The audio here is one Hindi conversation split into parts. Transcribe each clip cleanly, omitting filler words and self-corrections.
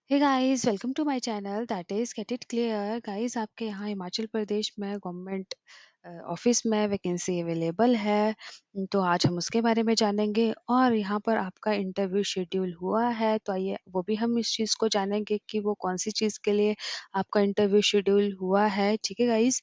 Hey guys welcome to my channel that is get it clear guys. आपके यहाँ हिमाचल प्रदेश में गवर्नमेंट ऑफिस में वैकेंसी अवेलेबल है। तो आज हम उसके बारे में जानेंगे और यहाँ पर आपका इंटरव्यू शेड्यूल हुआ है, तो आइए वो भी हम इस चीज़ को जानेंगे कि वो कौन सी चीज़ के लिए आपका इंटरव्यू शेड्यूल हुआ है। ठीक है गाइस।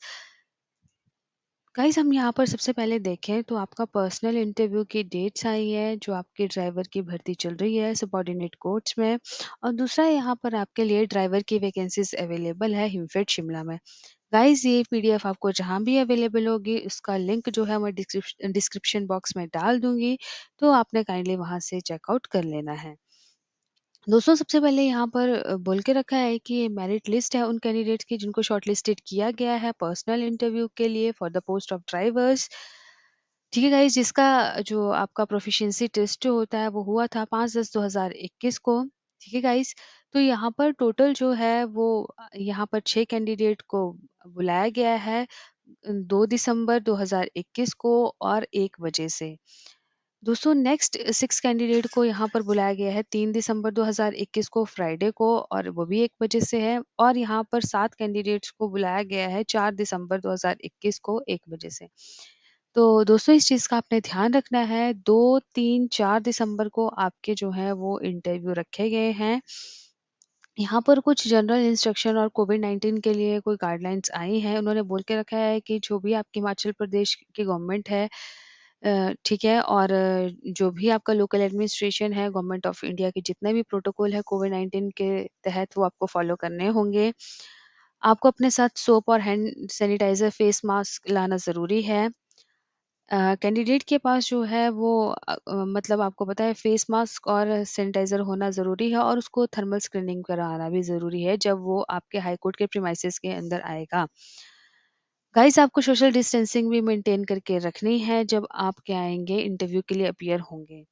गाइस हम यहाँ पर सबसे पहले देखें तो आपका पर्सनल इंटरव्यू की डेट्स आई है, जो आपकी ड्राइवर की भर्ती चल रही है सबॉर्डिनेट कोर्ट्स में। और दूसरा यहाँ पर आपके लिए ड्राइवर की वैकेंसीज अवेलेबल है हिमफेड शिमला में। गाइस ये पीडीएफ आपको जहाँ भी अवेलेबल होगी उसका लिंक जो है मैं डिस्क्रिप्शन बॉक्स में डाल दूंगी, तो आपने काइंडली वहाँ से चेकआउट कर लेना है। दोस्तों सबसे पहले यहाँ पर बोल के रखा है कि ये मेरिट लिस्ट है उन कैंडिडेट्स की जिनको शॉर्टलिस्टेड किया गया है पर्सनल इंटरव्यू के लिए for the post of drivers. ठीक है गाइस, जिसका जो आपका प्रोफिशिएंसी टेस्ट जो होता है वो हुआ था 5/10/2021 को। ठीक है गाइस। तो यहाँ पर टोटल जो है वो यहाँ पर 6 कैंडिडेट को बुलाया गया है 2 दिसंबर 2021 को और 1 बजे से। दोस्तों नेक्स्ट 6 कैंडिडेट को यहाँ पर बुलाया गया है 3 दिसंबर 2021 को फ्राइडे को, और वो भी 1 बजे से है। और यहाँ पर 7 कैंडिडेट्स को बुलाया गया है 4 दिसंबर 2021 को 1 बजे से। तो दोस्तों इस चीज़ का आपने ध्यान रखना है, 2, 3, 4 दिसंबर को आपके जो है वो इंटरव्यू रखे गए हैं। यहाँ पर कुछ जनरल इंस्ट्रक्शन और कोविड-19 के लिए कोई गाइडलाइंस आई हैं। उन्होंने बोल के रखा है कि जो भी आपकी हिमाचल प्रदेश की गवर्नमेंट है, ठीक है, और जो भी आपका लोकल एडमिनिस्ट्रेशन है, गवर्नमेंट ऑफ इंडिया के जितने भी प्रोटोकॉल है कोविड-19 के तहत वो आपको फॉलो करने होंगे। आपको अपने साथ सोप और हैंड सैनिटाइज़र, फेस मास्क लाना ज़रूरी है। कैंडिडेट के पास जो है वो मतलब आपको पता है फेस मास्क और सैनिटाइज़र होना ज़रूरी है, और उसको थर्मल स्क्रीनिंग कराना भी ज़रूरी है जब वो आपके हाई कोर्ट के प्रीमाइसेस के अंदर आएगा। गाइस आपको सोशल डिस्टेंसिंग भी मेंटेन करके रखनी है जब आप क्या आएँगे इंटरव्यू के लिए अपीयर होंगे।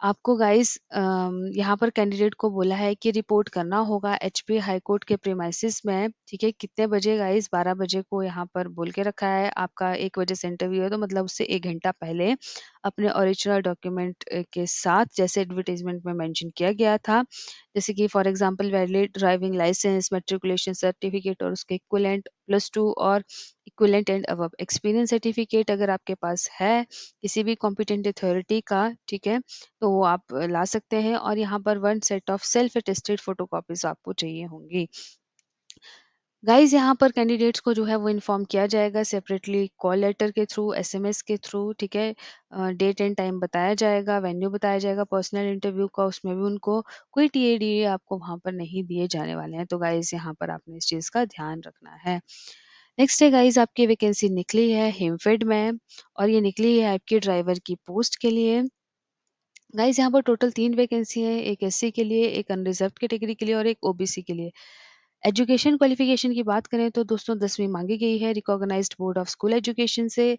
आपको गाइस यहाँ पर कैंडिडेट को बोला है कि रिपोर्ट करना होगा एचपी हाई कोर्ट के प्रीमाइसेस में। ठीक है, कितने बजे गाइस? 12 बजे को यहाँ पर बोल के रखा है। आपका 1 बजे से इंटरव्यू है तो मतलब उससे 1 घंटा पहले अपने ओरिजिनल डॉक्यूमेंट के साथ, जैसे एडवर्टाइजमेंट में मेंशन किया गया था, जैसे कि for example valid driving licence, matriculation certificate और उसके इक्विवेलेंट +2 और equivalent and above experience certificate अगर आपके पास है किसी भी कॉम्पिटेंट अथॉरिटी का, ठीक है, तो वो आप ला सकते हैं। और यहाँ पर 1 set of self attested photocopies आपको चाहिए होंगी। गाइस यहाँ पर कैंडिडेट्स को जो है वो इन्फॉर्म किया जाएगा सेपरेटली, कॉल लेटर के थ्रू, एसएमएस के थ्रू। ठीक है, डेट एंड टाइम बताया जाएगा, वेन्यू बताया जाएगा पर्सनल इंटरव्यू का, उसमें भी उनको कोई टीए आपको वहाँ पर नहीं दिए जाने वाले हैं। तो गाइस यहाँ पर आपने इस चीज़ का ध्यान रखना है। नेक्स्ट है गाइस, आपकी वैकेंसी निकली है हिमफेड में, और ये निकली है आपकी ड्राइवर की पोस्ट के लिए। गाइस यहाँ पर टोटल 3 वैकेंसी है, एक एससी के लिए, एक अनरिजर्व्ड कैटेगरी के लिए और एक ओबीसी के लिए। एजुकेशन क्वालिफिकेशन की बात करें तो दोस्तों 10वीं मांगी गई है recognised board of school education से।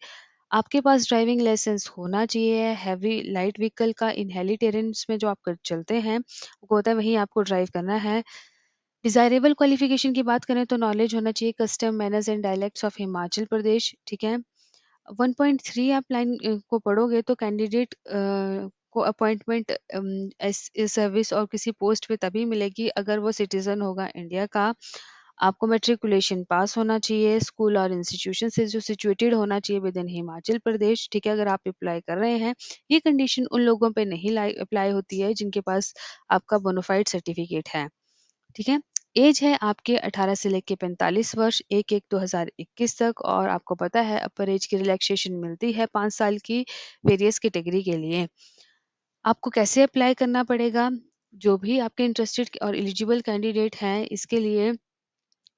आपके पास ड्राइविंग लाइसेंस होना चाहिए। हैवी लाइट व्हीकल का इन हिली टेरेन्स में जो आप चलते हैं वो होता है, वहीं आपको ड्राइव करना है। डिजायरेबल क्वालिफिकेशन की बात करें तो नॉलेज होना चाहिए custom manners and dialects of Himachal Pradesh. ठीक है, 1.3 आप लाइन को पढ़ोगे तो कैंडिडेट को अपॉइंटमेंट सर्विस और किसी पोस्ट पे तभी मिलेगी अगर वो सिटीजन होगा इंडिया का। आपको मैट्रिकुलेशन पास होना चाहिए स्कूल और इंस्टीट्यूशन से जो सिचुएटेड होना चाहिए विद इन हिमाचल प्रदेश। ठीक है, अगर आप अप्लाई कर रहे हैं, ये कंडीशन उन लोगों पे नहीं अप्लाई होती है जिनके पास आपका बोनाफाइड सर्टिफिकेट है। ठीक है, एज है आपके 18 से लेके 45 वर्ष 1/1/2021 तक, और आपको पता है अपर एज की रिलैक्सेशन मिलती है 5 साल की वेरियस कैटेगरी के लिए। आपको कैसे अप्लाई करना पड़ेगा? जो भी आपके इंटरेस्टेड और एलिजिबल कैंडिडेट हैं इसके लिए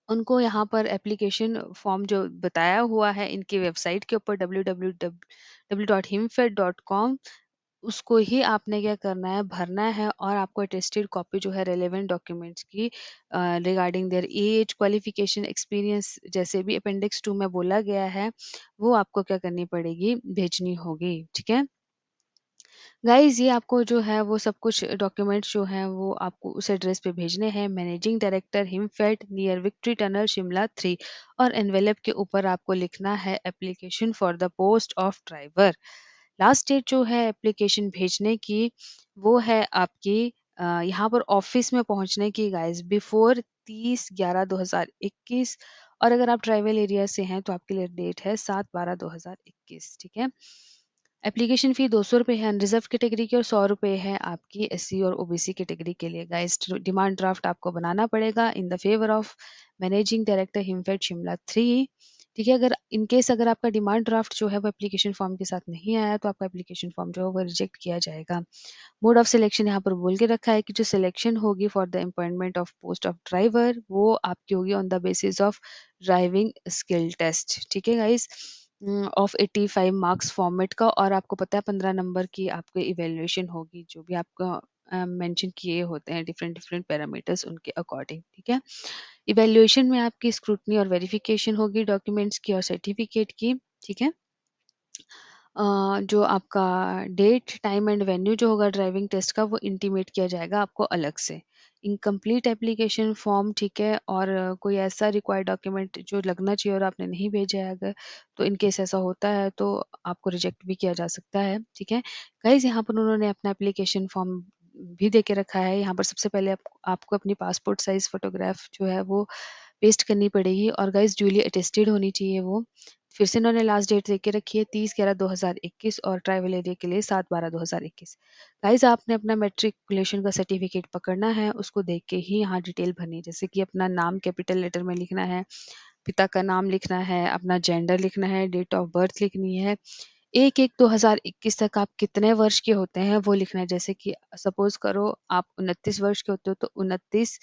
उनको यहाँ पर एप्लीकेशन फॉर्म जो बताया हुआ है इनकी वेबसाइट के ऊपर www.himfed.com, उसको ही आपने क्या करना है, भरना है। और आपको अटेस्टेड कॉपी जो है रेलेवेंट डॉक्यूमेंट्स की regarding their age, qualification, experience, जैसे भी अपेंडिक्स 2 में बोला गया है, वो आपको क्या करनी पड़ेगी, भेजनी होगी। ठीक है गाइज, ये आपको जो है वो सब कुछ डॉक्यूमेंट्स जो हैं वो आपको उस एड्रेस पे भेजने हैं, managing director Himfed near victory tunnel Shimla 3, और एनवेलप के ऊपर आपको लिखना है application for the post of driver. Last date जो है एप्लीकेशन भेजने की वो है आपकी यहाँ पर ऑफिस में पहुँचने की गाइस बिफोर 30/11/2021, और अगर आप ट्राइबल एरिया से हैं तो आपके लिए डेट है 7/12/2021, ठीक है। एप्लीकेशन फ़ी ₹200 है अनरिज़र्व कैटेगरी की, और ₹100 है आपकी एससी और ओबीसी कैटेगरी के लिए। गाइस डिमांड ड्राफ्ट आपको बनाना पड़ेगा in the favour of managing director Himfed Shimla 3, ठीक है। अगर इन केस अगर आपका डिमांड ड्राफ्ट जो है वो एप्लीकेशन फॉर्म के साथ नहीं आया तो आपका एप्लीकेशन फॉर्म जो है वो रिजेक्ट किया जाएगा। मोड ऑफ सिलेक्शन यहाँ पर बोल के रखा है कि जो सिलेक्शन होगी for the appointment of post of driver वो आपकी होगी on the basis of driving skill test, ठीक है गाइस, ऑफ 85 मार्क्स फॉर्मेट का। और आपको पता है 15 नंबर की आपको इवेल्युएशन होगी, जो भी आपको मेंशन किए होते हैं डिफरेंट डिफरेंट पैरामीटर्स उनके अकॉर्डिंग, ठीक है। इवेल्युएशन में आपकी स्क्रूटनी और वेरिफिकेशन होगी डॉक्यूमेंट्स की और सर्टिफिकेट की, ठीक है। जो आपका डेट टाइम एंड वेन्यू जो होगा ड्राइविंग टेस्ट का वो इंटीमेट किया जाएगा आपको अलग से। इनकम्प्लीट एप्लीकेशन फॉर्म, ठीक है, और कोई ऐसा रिक्वायर्ड डॉक्यूमेंट जो लगना चाहिए और आपने नहीं भेजा है अगर, तो इन केस ऐसा होता है तो आपको रिजेक्ट भी किया जा सकता है, ठीक है। गाइस यहाँ पर उन्होंने अपना एप्लीकेशन फॉर्म भी दे के रखा है। यहाँ पर सबसे पहले आपको अपनी पासपोर्ट साइज फोटोग्राफ जो है वो पेस्ट करनी पड़ेगी, और गाइस ड्यूली अटेस्टेड होनी चाहिए वो। फिर से इन्होंने लास्ट डेट दे के रखी है 30/11/2021, और ट्राइबल एरिया के लिए 7/12/2021। गाइस आपने अपना मैट्रिकुलेशन का सर्टिफिकेट पकड़ना है, उसको देख के ही यहाँ डिटेल भरनी है, जैसे कि अपना नाम कैपिटल लेटर में लिखना है, पिता का नाम लिखना है, अपना जेंडर लिखना है, डेट ऑफ बर्थ लिखनी है, 1/1/2021 तक आप कितने वर्ष के होते हैं वो लिखना है। जैसे कि सपोज करो आप 29 वर्ष के होते हो तो 29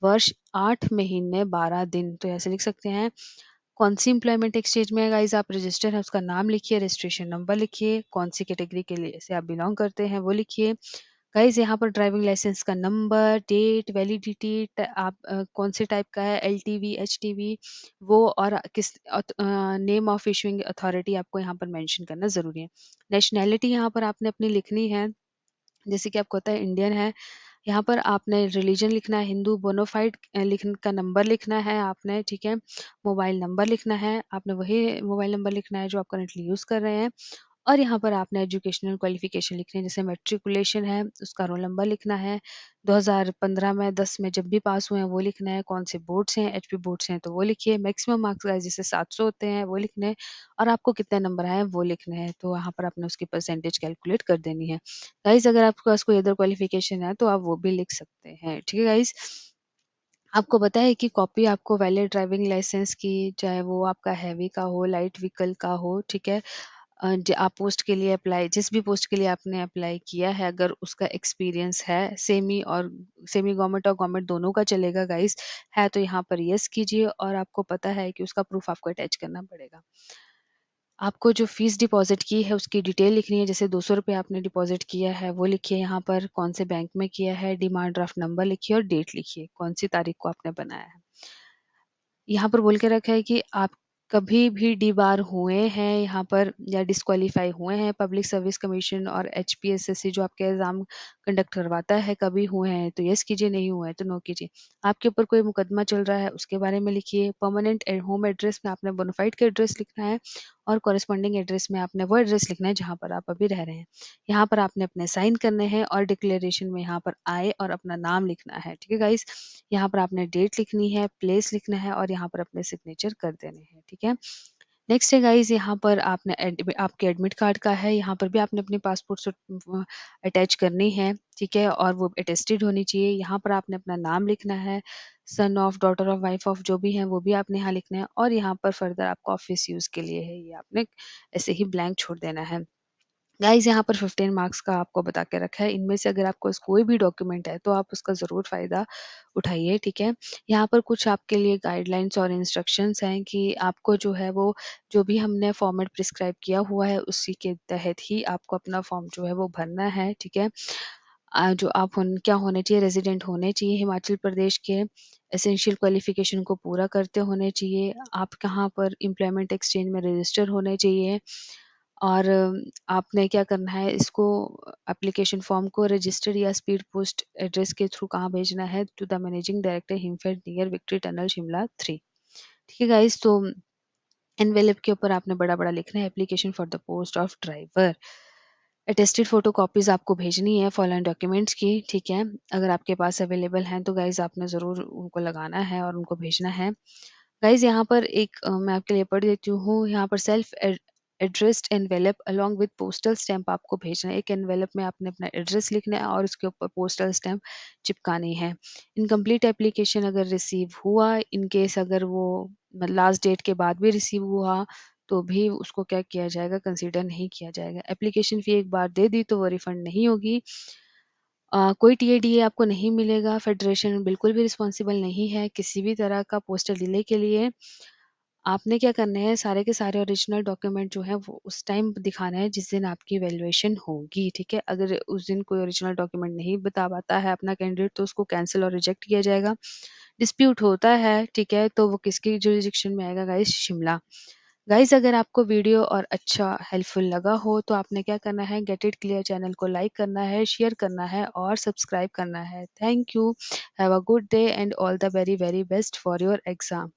वर्ष 8 महीने 12 दिन, तो ऐसे लिख सकते हैं। कौन सी एम्प्लॉयमेंट एक्सचेंज में गाइस आप रजिस्टर है उसका नाम लिखिए, रजिस्ट्रेशन नंबर लिखिए, कौन सी कैटेगरी के लिए से आप बिलोंग करते हैं वो लिखिए। गाइस यहाँ पर ड्राइविंग लाइसेंस का नंबर, डेट, वैलिडिटी, आप कौन से टाइप का है, एलटीवी, एचटीवी, वो, और किस नेम ऑफ इशूइंग अथॉरिटी आपको यहाँ पर मेंशन करना ज़रूरी है। नेशनैलिटी यहाँ पर आपने अपनी लिखनी है, जैसे कि आपको पता है इंडियन है। यहाँ पर आपने रिलीजन लिखना है हिंदू, बोनाफाइड लिखने का नंबर लिखना है आपने, ठीक है। मोबाइल नंबर लिखना है आपने, वही मोबाइल नंबर लिखना है जो आप करंटली यूज़ कर रहे हैं। और यहाँ पर आपने एजुकेशनल क्वालिफिकेशन लिखनी है, जैसे मैट्रिकुलेशन है उसका रोल नंबर लिखना है, 2015 में 10 में जब भी पास हुए हैं वो लिखना है, कौन से बोर्ड से हैं, एचपी बोर्ड से हैं तो वो लिखिए, मैक्सिमम मार्क्स गाइस जैसे 700 होते हैं वो लिखने हैं, और आपको कितने नंबर आए हैं वो लिखने हैं, तो यहाँ पर आपने उसकी परसेंटेज कैलकुलेट कर देनी है। गाइस अगर आपके पास कोई अदर क्वालिफिकेशन है तो आप वो भी लिख सकते हैं, ठीक है गाइस। आपको पता है कि कॉपी आपको वैलिड ड्राइविंग लाइसेंस की, चाहे वो आपका हैवी का हो, लाइट व्हीकल का हो, ठीक है। आप पोस्ट के लिए अप्लाई, जिस भी पोस्ट के लिए आपने अप्लाई किया है, अगर उसका एक्सपीरियंस है, सेमी और सेमी गवर्नमेंट और गवर्नमेंट दोनों का चलेगा गाइस, है तो यहाँ पर यस कीजिए, और आपको पता है कि उसका प्रूफ आपको अटैच करना पड़ेगा। आपको जो फीस डिपॉजिट की है उसकी डिटेल लिखनी है, जैसे ₹200 आपने डिपॉजिट किया है वो लिखिए यहाँ पर, कौन से बैंक में किया है, डिमांड ड्राफ्ट नंबर लिखिए और डेट लिखिए, कौन सी तारीख को आपने बनाया है। यहाँ पर बोल के रखा है कि आप कभी भी डीबार हुए हैं यहाँ पर या डिस्क्वालीफाई हुए हैं पब्लिक सर्विस कमीशन और एचपीएसएससी जो आपके एग्जाम कंडक्ट करवाता है, कभी हुए हैं तो यस कीजिए, नहीं हुए हैं तो नो कीजिए। आपके ऊपर कोई मुकदमा चल रहा है उसके बारे में लिखिए। परमानेंट होम एड्रेस में आपने बोनाफाइड का एड्रेस लिखना है, और कॉरेस्पॉन्डिंग एड्रेस में आपने वो एड्रेस लिखना है जहाँ पर आप अभी रह रहे हैं। यहाँ पर आपने अपने साइन करने हैं, और डिक्लेरेशन में यहाँ पर आए और अपना नाम लिखना है, ठीक है गाइस। यहाँ पर आपने डेट लिखनी है, प्लेस लिखना है, और यहाँ पर अपने सिग्नेचर कर देने हैं, ठीक है। नेक्स्ट है गाइस, यहाँ पर आपने आपके एडमिट कार्ड का है, यहाँ पर भी आपने अपनी पासपोर्ट से अटैच करनी है, ठीक है, और वो अटेस्टेड होनी चाहिए। यहाँ पर आपने अपना नाम लिखना है, son of, daughter of, wife of जो भी है वो भी आपने यहाँ लिखना है, और यहाँ पर फर्दर आपका ऑफिस यूज़ के लिए है ये आपने ऐसे ही ब्लैंक छोड़ देना है। गाइस यहाँ पर 15 मार्क्स का आपको बता के रखा है, इनमें से अगर आपको कोई भी डॉक्यूमेंट है तो आप उसका ज़रूर फ़ायदा उठाइए, ठीक है। यहाँ पर कुछ आपके लिए गाइडलाइंस और इंस्ट्रक्शंस हैं कि आपको जो है वो जो भी हमने फॉर्मेट प्रिस्क्राइब किया हुआ है उसी के तहत ही आपको अपना फॉर्म जो है वो भरना है, ठीक है। जो आप क्या होने चाहिए, रेजिडेंट होने चाहिए हिमाचल प्रदेश के, एसेंशियल क्वालिफिकेशन को पूरा करते होने चाहिए, आप कहाँ पर एम्प्लॉयमेंट एक्सचेंज में रजिस्टर होने चाहिए, और आपने क्या करना है, इसको एप्लीकेशन फॉर्म को रजिस्टर्ड या स्पीड पोस्ट एड्रेस के थ्रू कहाँ भेजना है, to the managing director Himfed near victory tunnel Shimla 3, ठीक है गाइस। तो एनवेलप के ऊपर आपने बड़ा बड़ा लिखना है application for the post of driver. Attested photocopies आपको भेजनी है फॉलोइंग डॉक्यूमेंट्स की, ठीक है? अगर आपके पास अवेलेबल हैं तो गाइज़ आपने ज़रूर उनको लगाना है और उनको भेजना है। गाइज़ यहाँ पर एक मैं आपके लिए पढ़ देती हूँ, यहाँ पर self addressed envelope along with postal stamp आपको भेजना है। एक एनवेलप में आपने अपना एड्रेस लिखना है और उसके ऊपर पोस्टल स्टैम्प चिपकानी है। इनकम्प्लीट एप्लीकेशन अगर रिसीव हुआ, इन केस अगर वो लास्ट डेट के बाद भी रिसीव हुआ, तो भी उसको क्या किया जाएगा, कंसीडर नहीं किया जाएगा। एप्लीकेशन फ़ी एक बार दे दी तो वो रिफ़ंड नहीं होगी। कोई टीएडीए आपको नहीं मिलेगा, फेडरेशन बिल्कुल भी रिस्पॉन्सिबल नहीं है किसी भी तरह का पोस्टल डिले के लिए। आपने क्या करना है, सारे के सारे ओरिजिनल डॉक्यूमेंट जो हैं वो उस टाइम दिखाना है जिस दिन आपकी वैल्यूएशन होगी, ठीक है? अगर उस दिन कोई ओरिजिनल डॉक्यूमेंट नहीं बता पाता है अपना कैंडिडेट तो उसको कैंसल और रिजेक्ट किया जाएगा। डिस्प्यूट होता है, ठीक है? तो वो किसकी जुरिसडिक्शन में आएगा गाइस? शिमला। गाइस अगर आपको वीडियो और अच्छा हेल्पफुल लगा हो तो आपने क्या करना है, गेट इट क्लियर चैनल को लाइक करना है, शेयर करना है और सब्सक्राइब करना है। Thank you. Have a good day and all the very very best for your exam.